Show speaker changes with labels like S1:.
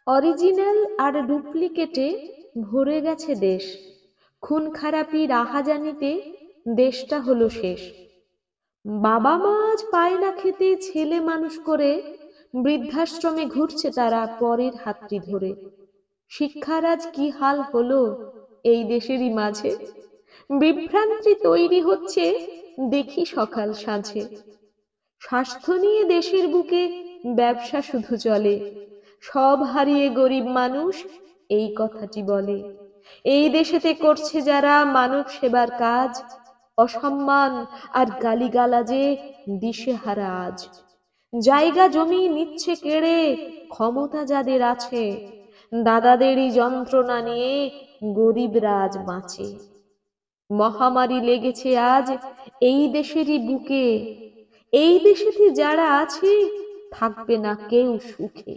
S1: Original আর ডুপ্লিকেটে ভরে গেছে দেশ, খুন খারাপি রাহাজানিতে দেশটা হলো শেষ। বাবা মা আজ পায় না খেতে, ছেলে মানুষ করে বৃদ্ধাশ্রমে ঘুরছে তারা পরের হাতটি ধরে। শিক্ষার আজ কি হাল হলো এই দেশেরই মাঝে, বিভ্রান্তি তৈরি হচ্ছে দেখি সকাল সাঁঝে। স্বাস্থ্য নিয়ে দেশের বুকে ব্যবসা শুধু চলে, সব হারিয়ে গরিব মানুষ এই কথাটি বলে। এই দেশেতে করছে যারা মানব সেবার কাজ, অসম্মান আর গালিগালাজে দিশেহারা আজ। জায়গা জমি নিচ্ছে কেড়ে ক্ষমতা যাদের আছে, দাদাদেরই যন্ত্রণা নিয়ে গরিবরা আজ বাঁচে। মহামারী লেগেছে আজ এই দেশেরই বুকে, এই দেশেতে যারা আছে থাকবে না কেউ সুখে।